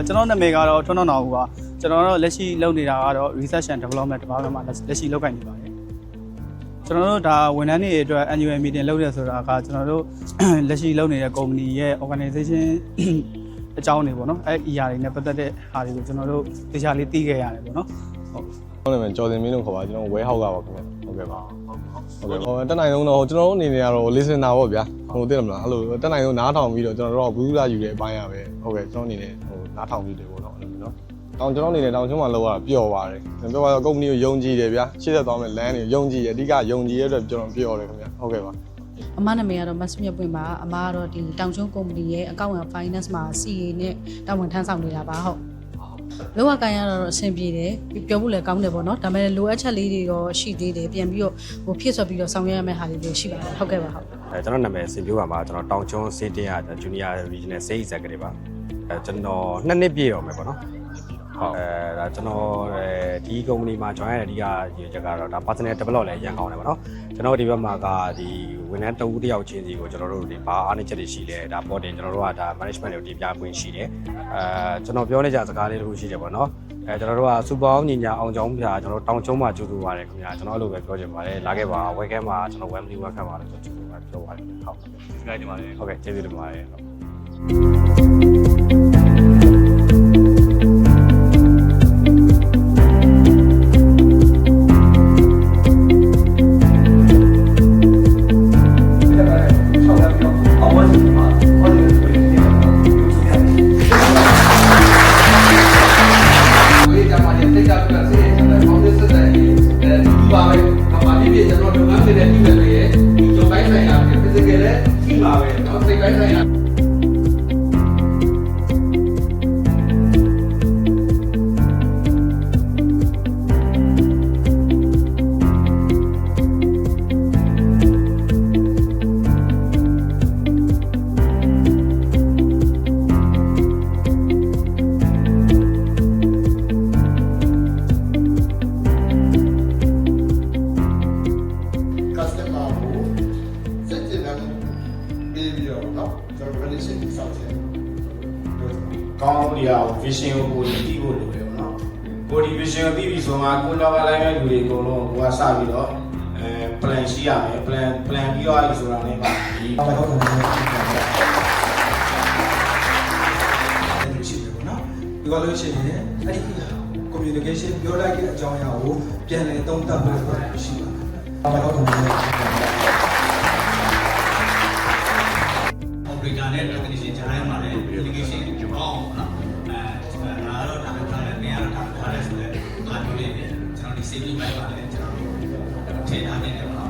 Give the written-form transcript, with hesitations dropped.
ကျွန်တော်နာမည်ကတော့ထွန်းထွန်းတော်ဦးပါကျွန်တော်တို့လက်ရှိလုပ်နေတာကတော့ research and development department မှာလက်ရှိလုပ်ကိုင်နေပါတယ်ကျွန်တော်တို့ဒါဝန်ထမ်းတွေအတွက် annual meeting လုပ်ရဆိုတာကကျွန်တော်တို့လက်ရှိလုပ်နေတဲ့ company ရဲ့ organization အကြောင်းတွေပေါ့နော်အဲ့ဒီအရာတွေနဲ့ပတ်သက်တဲ့ဟာတွေကိုကျွန်တော်တို့တရားလေးသိခဲ့ရတယ်ပေါ့နော်ဟုတ်တယ်မယ်ကျော်စင်မင်းတို့ခေါ်ပါကျွန်တော် warehouse ကပါခင်ဗျဟုတ်ကဲ့ပါဟုတ်ကဲ့တက်နိုင်ဆုံးတော့ကျွန်တော်တို့အနေနဲ့ကတော့ listener ပေါ့ဗျာသိတယ်မလားအဲ့လိုတက်နိုင်ဆုံးနားထောင်ပြီးတော့ကျွန်တော်တို့ကဘူးလာယူတဲ့အပိုင်းရပဲဟုတ်ကဲ့ကျွန်တော်အနေနဲ့နားထောင်ပြီးတယ်ပေါ့နော်အဲ့လိုနော်တောင်ကျွန်တော်အနေနဲ့တောင်ချုံးမှာလောက်ရတာပျော်ပါတယ်ပြောပါတော့ company ကိုယုံကြည်တယ်ဗျာရှေ့ဆက်သွားမယ် land တွေကိုယုံကြည်တယ်အဓိကယုံကြည်ရတဲ့အတွက်ကျွန်တော်ပျော်တယ်ခင်ဗျဟုတ်ကဲ့ပါအမနာမည်ကတော့မဆုမြပွင့်ပါအမကတော့ဒီတောင်ချုံးကုမ္ပဏီရဲ့အကောင့်ဝင် finance မှာ CA နဲ့တာဝန်ထမ်းဆောင်နေတာပါဟုတ်လောကကိုင်းရတော့အဆင်ပြေတယ်ပြောဖို့လည်းကောင်းတယ်ပေါ့နော်ဒါပေမဲ့လိုအပ်ချက်လေးတွေတော့ရှိသေးတယ်ပြန်ပြီးတော့ဖြည့်ဆွတ်ပြီးတော့ဆောင်ရွက်ရမယ့်ဟာတွေလည်းရှိပါတယ်ဟုတ်ကဲ့ပါဟုတ်ကျွန်တော်နာမည်စင်ပြိုးပါမှာကျွန်တော်တောင်ချုံးစင်းတင်ရ Junior Regional Sales Executive ပါကျွန်တော်2နှစ်ပြည့်တော့မယ်ပေါ့နော်ဟုတ်ဒါကျွန်တော်ဒီ company မှာ join ရတဲ့အဓိကရည်ချက်ကတော့ဒါ personal develop လည်းရန်ကောင်းတယ်ပေါ့နော်ကျွန်တော်ဒီဘက်မှာကဒီဝန်ထမ်းတဦးတစ်ယောက်ချင်းစီကိုကျွန်တော်တို့ဒီဘာအားနည်းချက်တွေရှိလဲဒါပေါ်တင်ကျွန်တော်တို့ကဒါ management တွေကိုတင်ပြခွင့်ရှိတယ်ကျွန်တော်ပြောနေကြစကားလေးတစ်ခုရှိတယ်ပေါ့နော်ကျွန်တော်တို့ကစူပါအောင်ညီညာအောင်ချောင်းပြကျွန်တော်တောင်ချုံးမှာကြိုးဆိုပါတယ်ခင်ဗျာကျွန်တော်အဲ့လိုပဲပြောချင်ပါတယ်လာခဲ့ပါ welcome မှာကျွန်တော် family welcome ပါလို့ကြိုးဆိုပါပြောပါတယ်ဟုတ်ကျေးဇူးတင်ပါတယ်ဟုတ်ကဲ့ကျေးဇူးတင်ပါတယ်ကောင်းဒီဟာ vision ကိုသိဖို့လိုတယ်ပေါ့နော်ကိုဒီ vision ကိုသိပြီဆိုမှကိုတော့လိုက်မဲ့လူတွေအကုန်လုံးကိုကစပြီးတော့plan ရှိရမယ် plan ပြီးတော့အဲ့ဆိုတာနဲ့ပါဒီဘာလို့လဲရှိတယ်ပေါ့နော်ဒီကလို့ရှိရင်အဲ့ဒီ communication ပြောလိုက်တဲ့အကြောင်းအရာကိုပြန်လည်သုံးသပ်ဖို့ရှိပါတယ်ဘာလို့လဲoperator နဲ့ technician ကြားထဲမှာလည်း communication ကြောင်းအောင်နော်ငါတော့ဒါထားတယ်နေရာတော့ထားတယ်ဆိုတော့ငါပြောနေတယ်ကျွန်တော်ဒီ safety bike ပါလဲကျွန်တော်ထည့်ထားနေတယ်ပေါ့